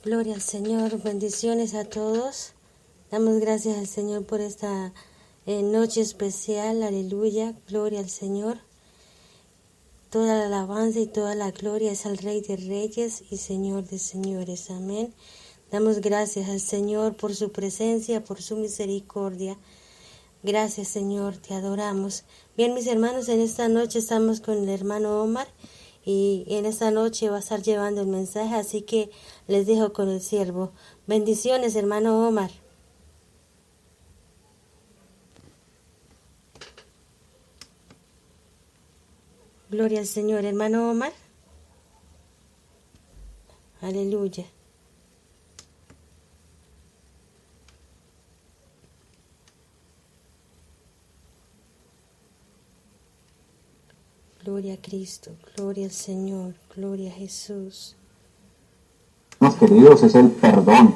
Gloria al Señor, bendiciones a todos. Damos gracias al Señor por esta noche especial, aleluya, gloria al Señor. Toda la alabanza y toda la gloria es al Rey de Reyes y Señor de Señores, amén. Damos gracias al Señor por su presencia, por su misericordia. Gracias, Señor, te adoramos. Bien, mis hermanos, en esta noche estamos con el hermano Omar y en esta noche va a estar llevando el mensaje, así que les dejo con el siervo. Bendiciones, hermano Omar. Gloria al Señor, hermano Omar. Aleluya. Gloria a Cristo, gloria al Señor, gloria a Jesús. Queridos, es el perdón.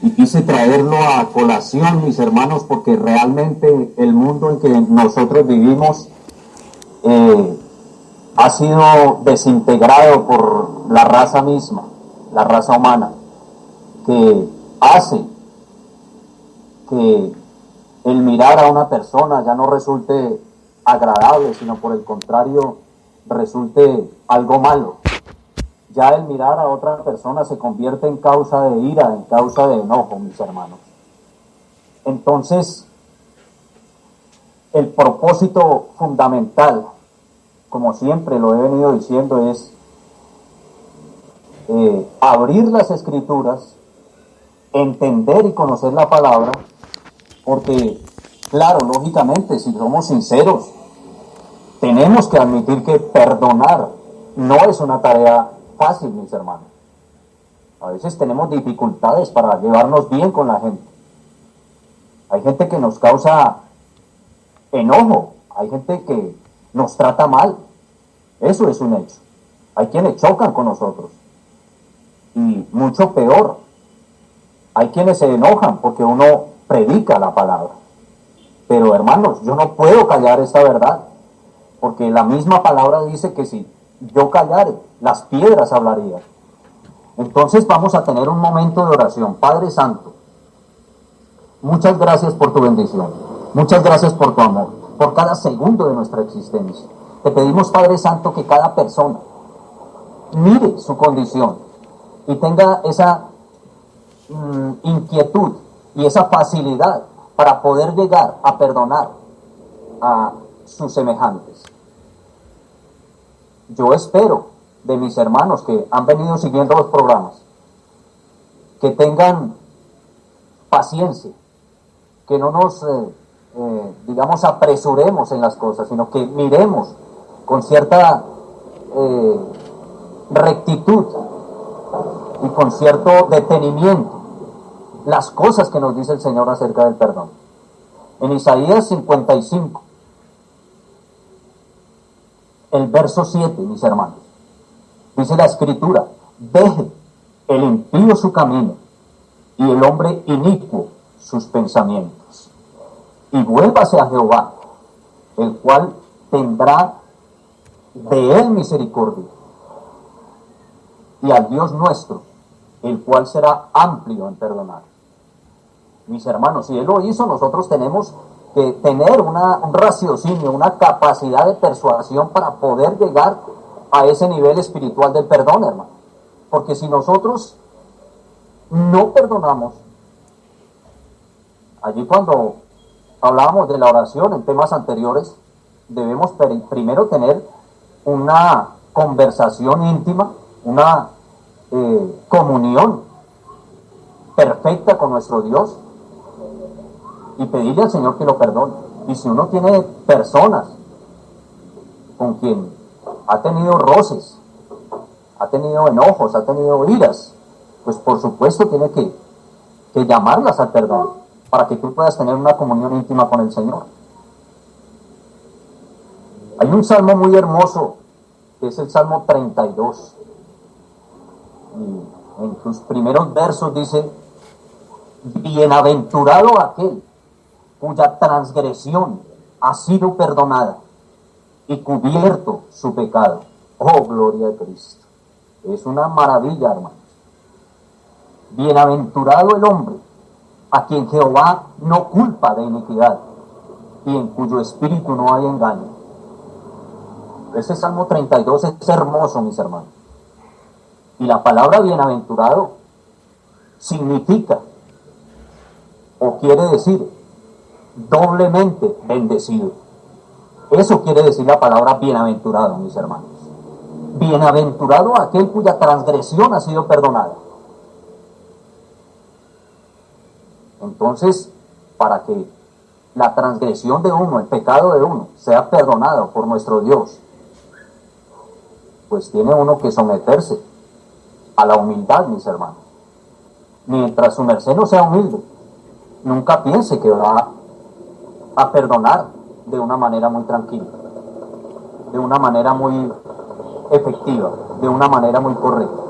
Y quise traerlo a colación, mis hermanos, porque realmente el mundo en que nosotros vivimos ha sido desintegrado por la raza misma, la raza humana, que hace que el mirar a una persona ya no resulte agradable, sino por el contrario resulte algo malo. Ya el mirar a otra persona se convierte en causa de ira, en causa de enojo, mis hermanos. Entonces, el propósito fundamental, como siempre lo he venido diciendo, es abrir las Escrituras, entender y conocer la palabra, porque, claro, lógicamente, si somos sinceros, tenemos que admitir que perdonar no es una tarea fácil, mis hermanos. A veces tenemos dificultades para llevarnos bien con la gente. Hay gente que nos causa enojo, hay gente que nos trata mal. Eso es un hecho. Hay quienes chocan con nosotros. Y mucho peor, hay quienes se enojan porque uno predica la palabra. Pero hermanos, yo no puedo callar esta verdad, porque la misma palabra dice que si yo callare, las piedras hablarían. Entonces vamos a tener un momento de oración. Padre Santo, muchas gracias por tu bendición, muchas gracias por tu amor, por cada segundo de nuestra existencia. Te pedimos, Padre Santo, que cada persona mire su condición y tenga esa inquietud y esa facilidad para poder llegar a perdonar a sus semejantes. Yo espero de mis hermanos que han venido siguiendo los programas que tengan paciencia, que no nos digamos apresuremos en las cosas, sino que miremos con cierta rectitud y con cierto detenimiento las cosas que nos dice el Señor acerca del perdón. En Isaías 55, el verso 7, mis hermanos, dice la Escritura: deje el impío su camino y el hombre inicuo sus pensamientos, y vuélvase a Jehová, el cual tendrá de él misericordia, y al Dios nuestro, el cual será amplio en perdonar. Mis hermanos, si Él lo hizo, nosotros tenemos que tener un raciocinio, una capacidad de persuasión para poder llegar a ese nivel espiritual del perdón, hermano. Porque si nosotros no perdonamos, allí cuando hablábamos de la oración en temas anteriores, debemos primero tener una conversación íntima, una comunión perfecta con nuestro Dios y pedirle al Señor que lo perdone. Y si uno tiene personas con quien ha tenido roces, ha tenido enojos, ha tenido iras, pues por supuesto tiene que llamarlas al perdón para que tú puedas tener una comunión íntima con el Señor. Hay un salmo muy hermoso que es el Salmo 32. Y en sus primeros versos dice: bienaventurado aquel cuya transgresión ha sido perdonada y cubierto su pecado. Oh, gloria a Cristo. Es una maravilla, hermanos. Bienaventurado el hombre a quien Jehová no culpa de iniquidad y en cuyo espíritu no hay engaño. Ese Salmo 32 es hermoso, mis hermanos. Y la palabra bienaventurado significa o quiere decir doblemente bendecido. Eso quiere decir la palabra bienaventurado, mis hermanos. Bienaventurado aquel cuya transgresión ha sido perdonada. Entonces, para que la transgresión de uno, el pecado de uno, sea perdonado por nuestro Dios, pues tiene uno que someterse a la humildad, mis hermanos. Mientras su merced no sea humilde, nunca piense que va a perdonar de una manera muy tranquila, de una manera muy efectiva, de una manera muy correcta.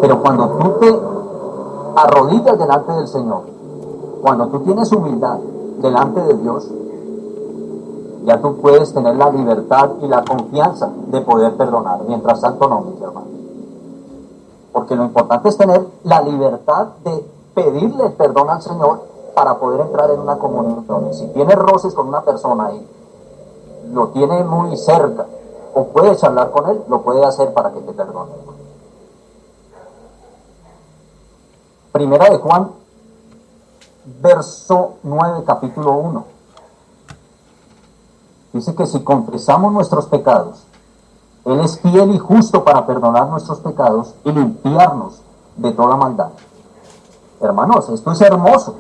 Pero cuando tú te arrodillas delante del Señor, cuando tú tienes humildad delante de Dios, ya tú puedes tener la libertad y la confianza de poder perdonar. Mientras tanto no, mis hermanos. Porque lo importante es tener la libertad de pedirle perdón al Señor para poder entrar en una comunión. Y si tienes roces con una persona y lo tiene muy cerca, o puede charlar con él, lo puede hacer para que te perdone. Primera de Juan, verso 9, capítulo 1. Dice que si confesamos nuestros pecados, Él es fiel y justo para perdonar nuestros pecados y limpiarnos de toda maldad. Hermanos, esto es hermoso.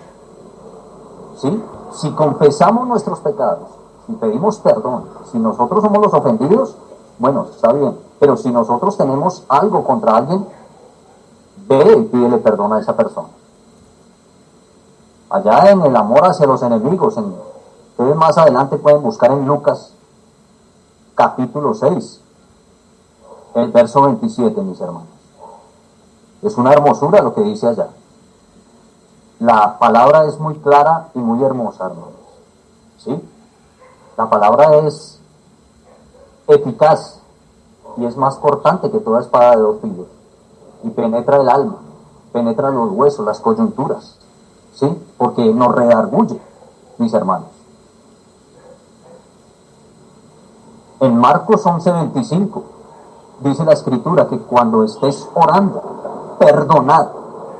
¿Sí? Si confesamos nuestros pecados, si pedimos perdón, si nosotros somos los ofendidos, bueno, está bien. Pero si nosotros tenemos algo contra alguien, ve y pídele perdón a esa persona. Allá en el amor hacia los enemigos, ustedes más adelante pueden buscar en Lucas capítulo 6, el verso 27, mis hermanos. Es una hermosura lo que dice allá. La palabra es muy clara y muy hermosa, hermanos. ¿Sí? La palabra es eficaz y es más cortante que toda espada de dos filos. Y penetra el alma, penetra los huesos, las coyunturas. ¿Sí? Porque nos redarguye, mis hermanos. En Marcos 11:25 dice la Escritura que cuando estés orando, perdonad,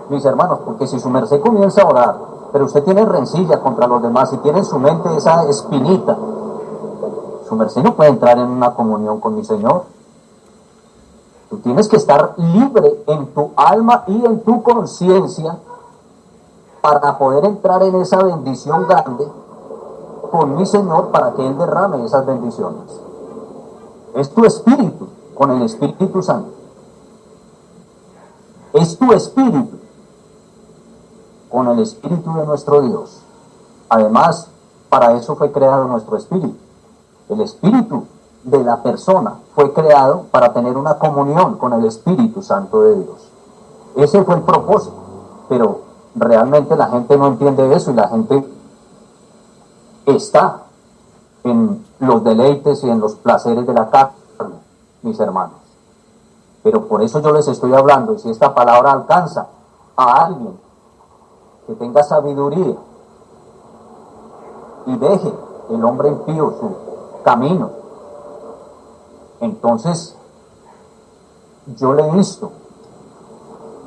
mis hermanos, porque si su merced comienza a orar, pero usted tiene rencilla contra los demás y tiene en su mente esa espinita, su merced no puede entrar en una comunión con mi Señor. Tú tienes que estar libre en tu alma y en tu conciencia para poder entrar en esa bendición grande con mi Señor, para que Él derrame esas bendiciones. Es tu espíritu con el Espíritu Santo. Es tu espíritu con el Espíritu de nuestro Dios. Además, para eso fue creado nuestro espíritu. El espíritu de la persona fue creado para tener una comunión con el Espíritu Santo de Dios. Ese fue el propósito. Pero realmente la gente no entiende eso y la gente está en los deleites y en los placeres de la carne, mis hermanos. Pero por eso yo les estoy hablando, y si esta palabra alcanza a alguien que tenga sabiduría y deje el hombre impío su camino, entonces yo le insto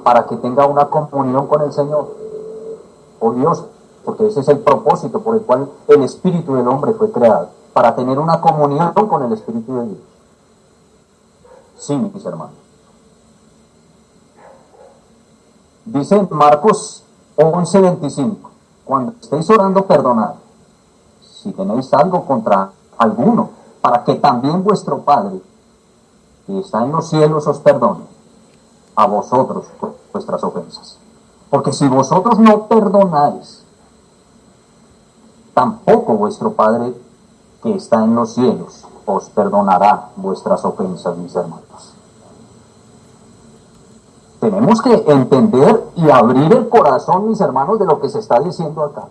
para que tenga una comunión con el Señor, oh Dios, porque ese es el propósito por el cual el espíritu del hombre fue creado, para tener una comunión con el Espíritu de Dios. Sí, mis hermanos. Dice en Marcos 11:25, cuando estéis orando, perdonad, si tenéis algo contra alguno, para que también vuestro Padre, que está en los cielos, os perdone a vosotros vuestras ofensas. Porque si vosotros no perdonáis, tampoco vuestro Padre que está en los cielos os perdonará vuestras ofensas, mis hermanos. Tenemos que entender y abrir el corazón, mis hermanos, de lo que se está diciendo acá.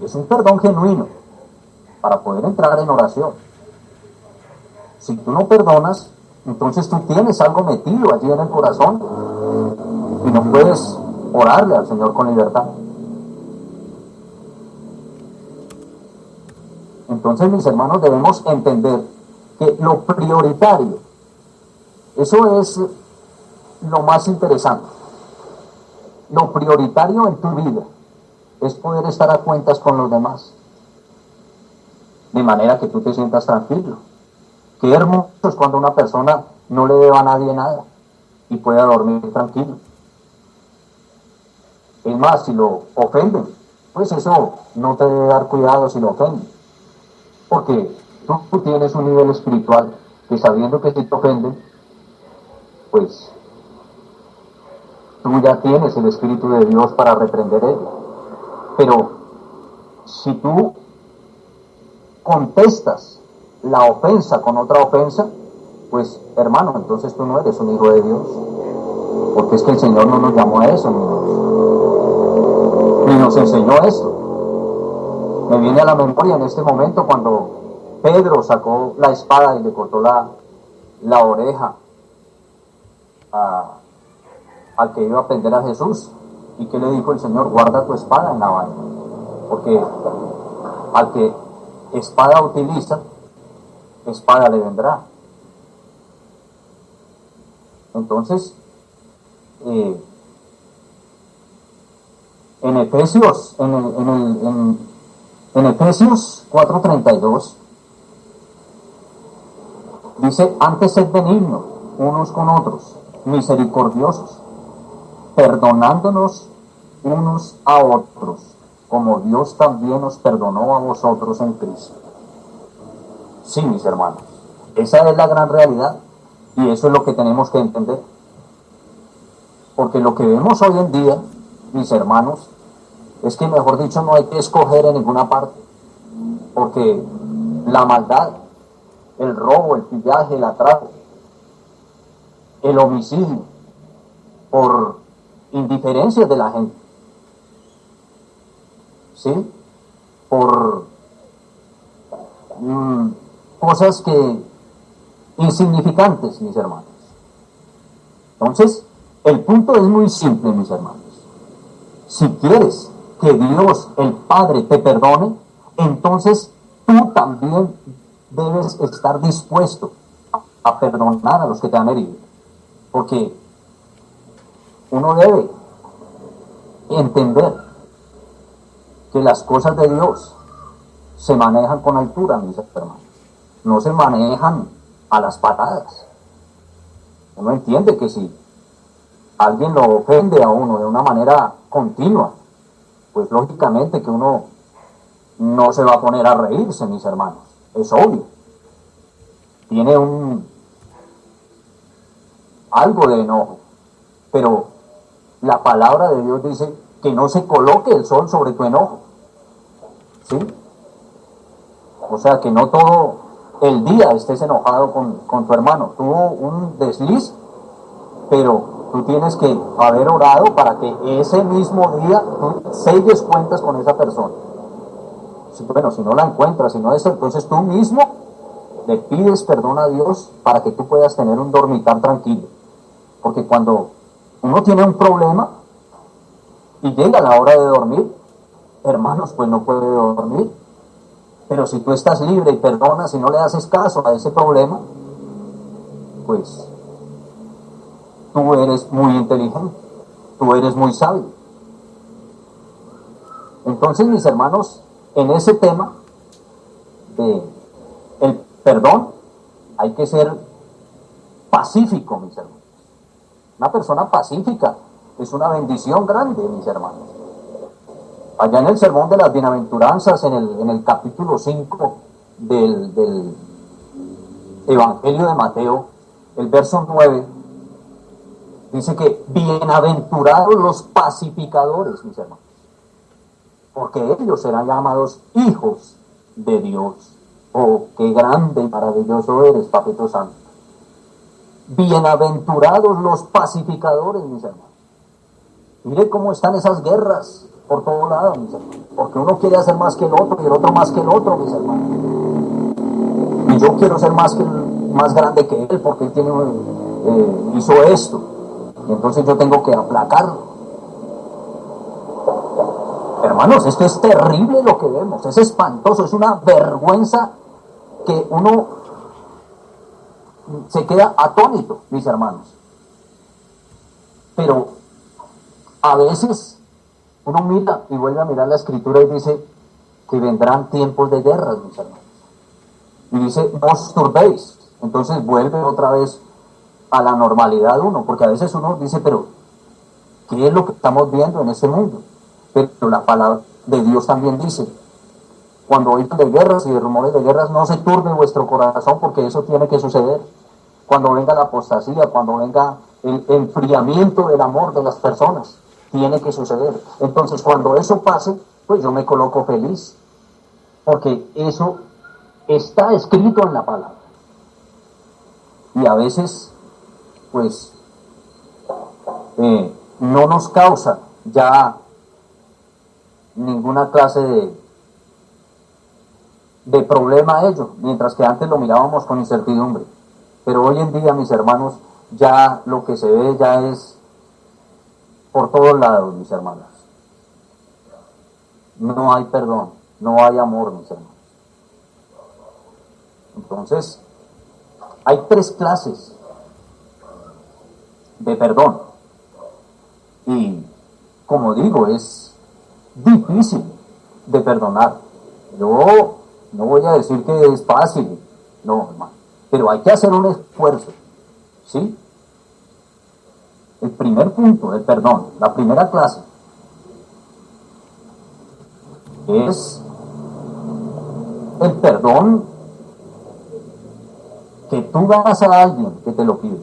Es un perdón genuino para poder entrar en oración. Si tú no perdonas, entonces tú tienes algo metido allí en el corazón y no puedes orarle al Señor con libertad. Entonces, mis hermanos, debemos entender que lo prioritario, eso es lo más interesante. Lo prioritario en tu vida es poder estar a cuentas con los demás, de manera que tú te sientas tranquilo. Qué hermoso es cuando una persona no le deba a nadie nada y pueda dormir tranquilo. Es más, si lo ofenden, pues eso no te debe dar cuidado si lo ofenden, porque tú tienes un nivel espiritual que, sabiendo que si te ofenden, pues tú ya tienes el Espíritu de Dios para reprender ello. Pero si tú contestas la ofensa con otra ofensa, pues hermano, entonces tú no eres un hijo de Dios, porque es que el Señor no nos llamó a eso, ni nos enseñó esto. Me viene a la memoria en este momento cuando Pedro sacó la espada y le cortó la oreja al que iba a prender a Jesús. ¿Y qué le dijo el Señor? Guarda tu espada en la vaina, porque al que espada utiliza, espada le vendrá. Entonces, en Efesios 4:32 dice: antes sed benignos unos con otros, misericordiosos, perdonándonos unos a otros, como Dios también os perdonó a vosotros en Cristo. Sí, mis hermanos, esa es la gran realidad, y eso es lo que tenemos que entender. Porque lo que vemos hoy en día, mis hermanos, es que, mejor dicho, no hay que escoger en ninguna parte, porque la maldad, el robo, el pillaje, el atraco, el homicidio, por indiferencias de la gente, ¿sí? Por cosas insignificantes, mis hermanos. Entonces, el punto es muy simple, mis hermanos. Si quieres que Dios, el Padre, te perdone, entonces tú también debes estar dispuesto a perdonar a los que te han herido. Porque uno debe entender que las cosas de Dios se manejan con altura, mis hermanos. No se manejan a las patadas. Uno entiende que si alguien lo ofende a uno de una manera continua, pues lógicamente que uno no se va a poner a reírse, mis hermanos. Es obvio. Tiene algo de enojo. Pero la palabra de Dios dice que no se coloque el sol sobre tu enojo. ¿Sí? O sea, que no todo el día estés enojado con tu hermano. Tuvo un desliz, pero tú tienes que haber orado para que ese mismo día tú selles cuentas con esa persona. Bueno, si no la encuentras, si no eso, entonces tú mismo le pides perdón a Dios para que tú puedas tener un dormitar tranquilo. Porque cuando uno tiene un problema y llega la hora de dormir, hermanos, pues no puede dormir. Pero si tú estás libre y perdonas y no le haces caso a ese problema, pues tú eres muy inteligente, tú eres muy sabio. Entonces, mis hermanos, en ese tema de el perdón, hay que ser pacífico, mis hermanos. Una persona pacífica es una bendición grande, mis hermanos. Allá en el Sermón de las Bienaventuranzas, en el capítulo 5 del Evangelio de Mateo, el verso 9, dice que bienaventurados los pacificadores, mis hermanos, porque ellos serán llamados hijos de Dios. Oh, qué grande y maravilloso eres, Papito Santo. Bienaventurados los pacificadores, mis hermanos. Mire cómo están esas guerras por todos lados, mis hermanos. Porque uno quiere hacer más que el otro y el otro más que el otro, mis hermanos. Y yo quiero ser más grande que él porque él tiene, hizo esto. Y entonces yo tengo que aplacarlo. Hermanos, esto es terrible lo que vemos. Es espantoso, es una vergüenza que uno se queda atónito, mis hermanos. Pero a veces uno mira y vuelve a mirar la escritura y dice que vendrán tiempos de guerras, mis hermanos. Y dice, no os turbéis. Entonces vuelve otra vez a la normalidad uno, porque a veces uno dice, pero ¿qué es lo que estamos viendo en este mundo? Pero la palabra de Dios también dice, cuando oigan de guerras y de rumores de guerras, no se turbe vuestro corazón, porque eso tiene que suceder. Cuando venga la apostasía, cuando venga el enfriamiento del amor de las personas, tiene que suceder. Entonces, cuando eso pase, pues yo me coloco feliz, porque eso está escrito en la palabra. Y a veces, pues, no nos causa ya ninguna clase de problema a ello, mientras que antes lo mirábamos con incertidumbre. Pero hoy en día, mis hermanos, ya lo que se ve ya es por todos lados, mis hermanos. No hay perdón, no hay amor, mis hermanos. Entonces, hay 3 clases de perdón. Y, como digo, es difícil de perdonar. Yo no voy a decir que es fácil, no, hermano. Pero hay que hacer un esfuerzo, ¿sí? El primer punto del perdón, la primera clase, es el perdón que tú das a alguien que te lo pide.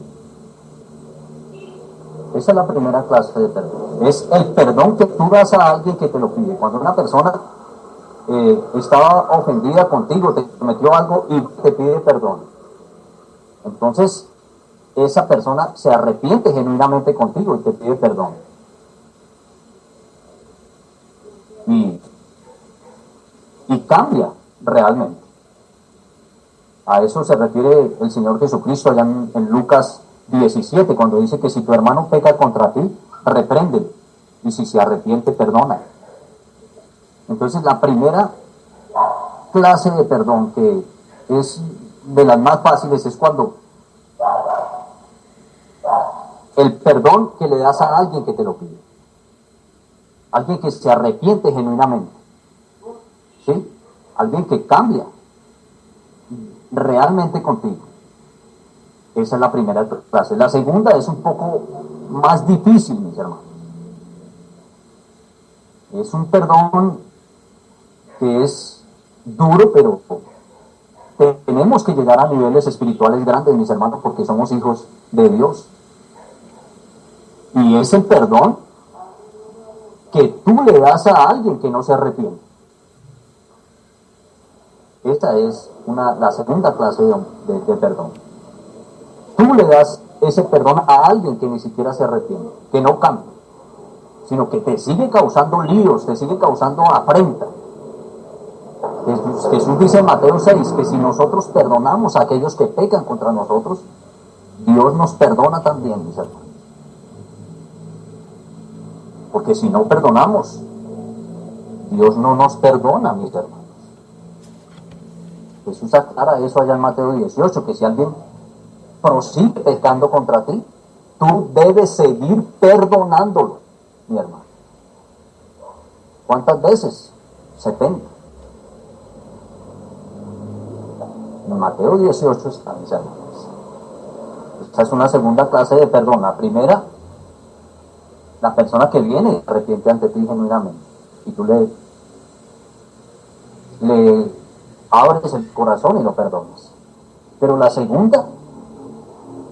Esa es la primera clase de perdón. Es el perdón que tú das a alguien que te lo pide. Cuando una persona estaba ofendida contigo, te cometió algo y te pide perdón. Entonces, esa persona se arrepiente genuinamente contigo y te pide perdón. Y cambia realmente. A eso se refiere el Señor Jesucristo allá en Lucas 17, cuando dice que si tu hermano peca contra ti, repréndelo. Y si se arrepiente, perdona. Entonces, la primera clase de perdón que es de las más fáciles es cuando el perdón que le das a alguien que te lo pide, alguien que se arrepiente genuinamente, ¿sí? Alguien que cambia realmente contigo. Esa es la primera clase. La segunda es un poco más difícil, mis hermanos. Es un perdón que es duro, pero tenemos que llegar a niveles espirituales grandes, mis hermanos, porque somos hijos de Dios. Y es el perdón que tú le das a alguien que no se arrepiente. Esta es la segunda clase de perdón. Tú le das ese perdón a alguien que ni siquiera se arrepiente, que no cambia, sino que te sigue causando líos, te sigue causando afrenta. Jesús dice en Mateo 6 que si nosotros perdonamos a aquellos que pecan contra nosotros, Dios nos perdona también, mis hermanos. Porque si no perdonamos, Dios no nos perdona, mis hermanos. Jesús aclara eso allá en Mateo 18, que si alguien prosigue pecando contra ti, tú debes seguir perdonándolo, mi hermano. ¿Cuántas veces? 70. En Mateo 18 está, mis hermanos. Esta es una segunda clase de perdón. La primera, la persona que viene y arrepiente ante ti genuinamente, y tú le abres el corazón y lo perdonas. Pero la segunda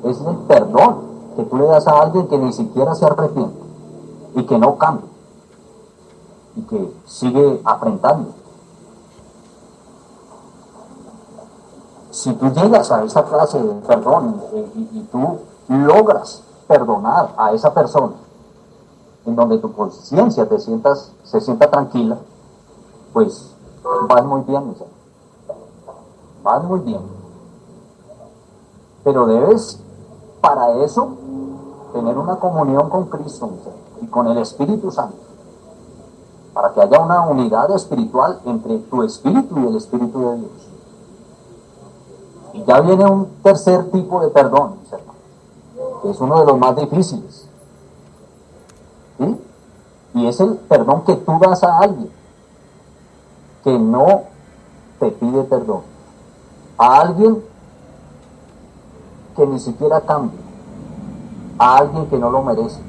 es el perdón que tú le das a alguien que ni siquiera se arrepiente y que no cambia y que sigue afrentando. Si tú llegas a esa clase de perdón y tú logras perdonar a esa persona en donde tu conciencia se sienta tranquila, pues vas muy bien, mis hermanos. Vas muy bien. Pero debes, para eso, tener una comunión con Cristo, mis hermanos, y con el Espíritu Santo, para que haya una unidad espiritual entre tu espíritu y el Espíritu de Dios. Y ya viene un tercer tipo de perdón, mis hermanos, que es uno de los más difíciles. ¿Sí? Y es el perdón que tú das a alguien que no te pide perdón, a alguien que ni siquiera cambia, a alguien que no lo merece,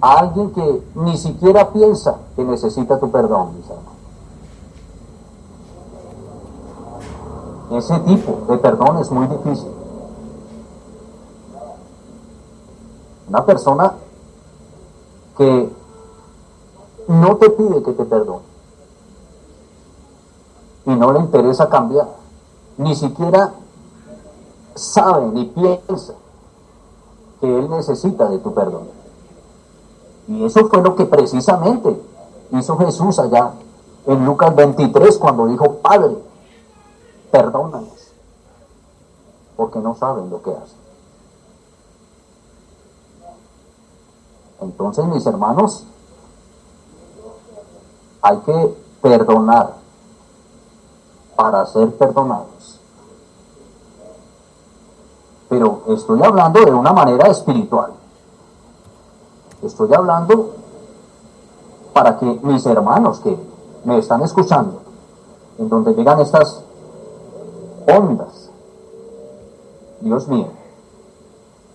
a alguien que ni siquiera piensa que necesita tu perdón, mis hermanos. Ese tipo de perdón es muy difícil. Una persona que no te pide que te perdone y no le interesa cambiar, ni siquiera sabe ni piensa que él necesita de tu perdón. Y eso fue lo que precisamente hizo Jesús allá en Lucas 23 cuando dijo: Padre, perdónanos, porque no saben lo que hacen. Entonces, mis hermanos, hay que perdonar para ser perdonados. Pero estoy hablando de una manera espiritual. Estoy hablando para que mis hermanos que me están escuchando, en donde llegan estas ondas, Dios mío,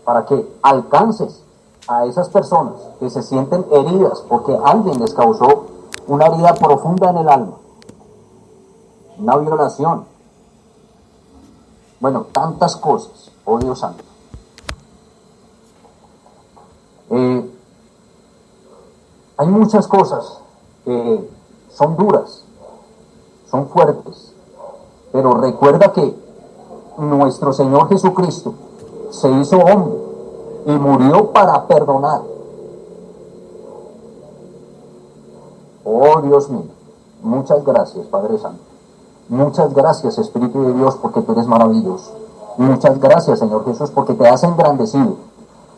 para que alcances a esas personas que se sienten heridas porque alguien les causó una herida profunda en el alma, una violación, bueno, tantas cosas, oh Dios santo. Hay muchas cosas que son duras, son fuertes, pero recuerda que nuestro Señor Jesucristo se hizo hombre y murió para perdonar. Oh Dios mío, muchas gracias, Padre Santo. Muchas gracias, Espíritu de Dios, porque tú eres maravilloso. Muchas gracias, Señor Jesús, porque te has engrandecido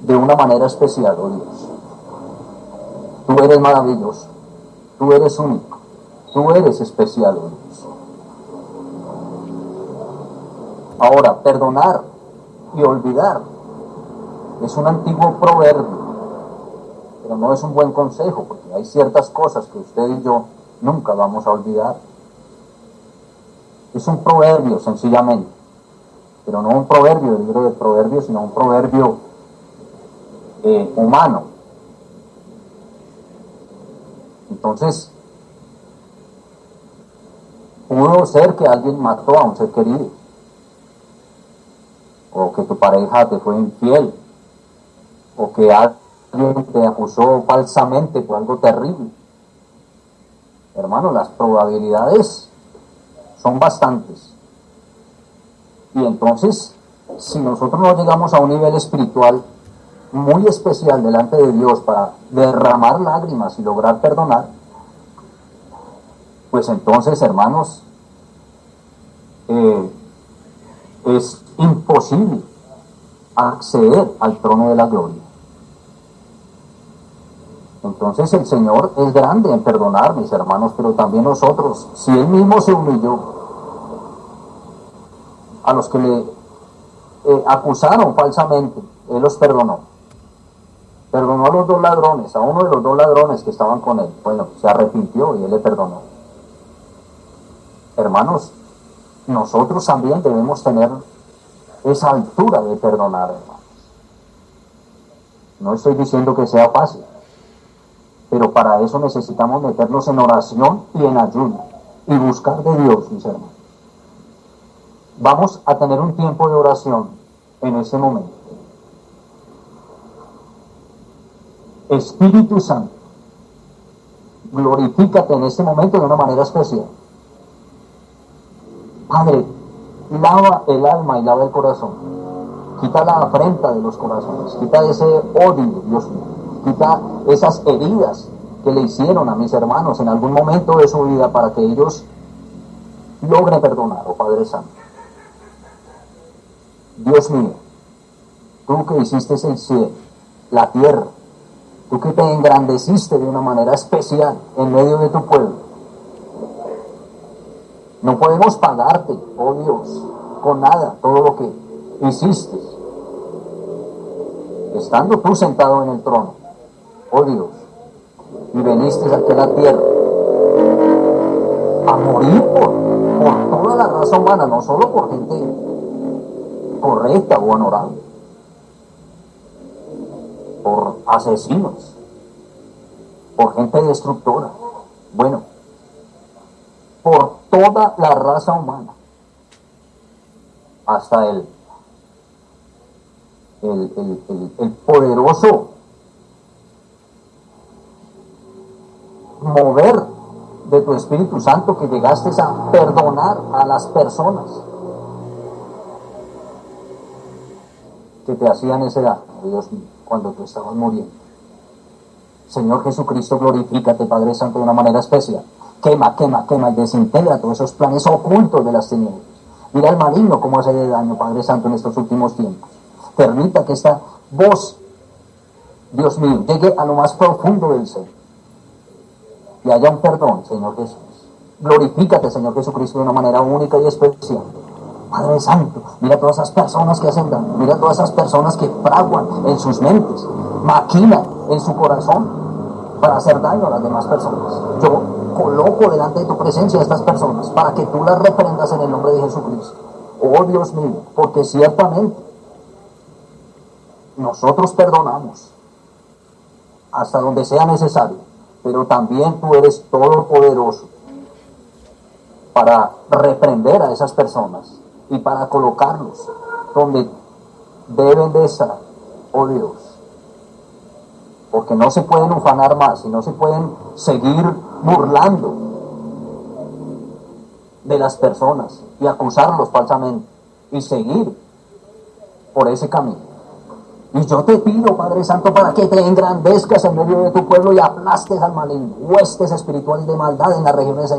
de una manera especial, oh Dios. Tú eres maravilloso, tú eres único, Tú eres especial, oh Dios. Ahora, perdonar y olvidar es un antiguo proverbio, pero no es un buen consejo, porque hay ciertas cosas que usted y yo nunca vamos a olvidar. Es un proverbio, sencillamente, pero no un proverbio del libro de Proverbios, sino un proverbio humano. Entonces, pudo ser que alguien mató a un ser querido, o que tu pareja te fue infiel, o que alguien te acusó falsamente por algo terrible. Hermano, las probabilidades son bastantes. Y entonces, si nosotros no llegamos a un nivel espiritual muy especial delante de Dios para derramar lágrimas y lograr perdonar, pues entonces, hermanos, es imposible acceder al trono de la gloria. Entonces el Señor es grande en perdonar, mis hermanos, pero también nosotros. Si Él mismo se humilló a los que le acusaron falsamente, Él los perdonó. Perdonó a los 2 ladrones, a uno de los 2 ladrones que estaban con Él. Bueno, se arrepintió y Él le perdonó. Hermanos, nosotros también debemos tener esa altura de perdonar, hermanos. No estoy diciendo que sea fácil, pero para eso necesitamos meternos en oración y en ayuno y buscar de Dios, mis hermanos. Vamos a tener un tiempo de oración en este momento. Espíritu Santo, glorifícate en este momento de una manera especial. Padre, lava el alma y lava el corazón. Quita la afrenta de los corazones. Quita ese odio, Dios mío. Quita esas heridas que le hicieron a mis hermanos en algún momento de su vida para que ellos logren perdonar, oh Padre Santo. Dios mío, tú que hiciste el cielo, la tierra, tú que te engrandeciste de una manera especial en medio de tu pueblo, no podemos pagarte, oh Dios, con nada todo lo que hiciste, estando tú sentado en el trono, oh Dios, y veniste aquí a la tierra a morir por toda la raza humana, no solo por gente correcta o honorable, por asesinos, por gente destructora, bueno, por toda la raza humana, hasta el poderoso mover de tu Espíritu Santo que llegaste a perdonar a las personas que te hacían ese daño, Dios mío, cuando tú estabas muriendo. Señor Jesucristo, glorifícate, Padre Santo, de una manera especial. Quema y desintegra todos esos planes ocultos de las tinieblas. Mira al maligno cómo hace de daño, Padre Santo, en estos últimos tiempos. Permita que esta voz, Dios mío, llegue a lo más profundo del ser y haya un perdón, Señor Jesús. Glorifícate, Señor Jesucristo, de una manera única y especial. Padre Santo, mira todas esas personas que hacen daño, mira todas esas personas que fraguan en sus mentes, maquinan en su corazón para hacer daño a las demás personas. Yo coloco delante de tu presencia a estas personas para que tú las reprendas en el nombre de Jesucristo. Oh Dios mío, porque ciertamente nosotros perdonamos hasta donde sea necesario, pero también tú eres todopoderoso para reprender a esas personas y para colocarlos donde deben de estar, oh Dios, porque no se pueden ufanar más y no se pueden seguir burlando de las personas y acusarlos falsamente y seguir por ese camino. Y yo te pido, Padre Santo, para que te engrandezcas en medio de tu pueblo y aplastes al maligno, huestes espirituales de maldad en las regiones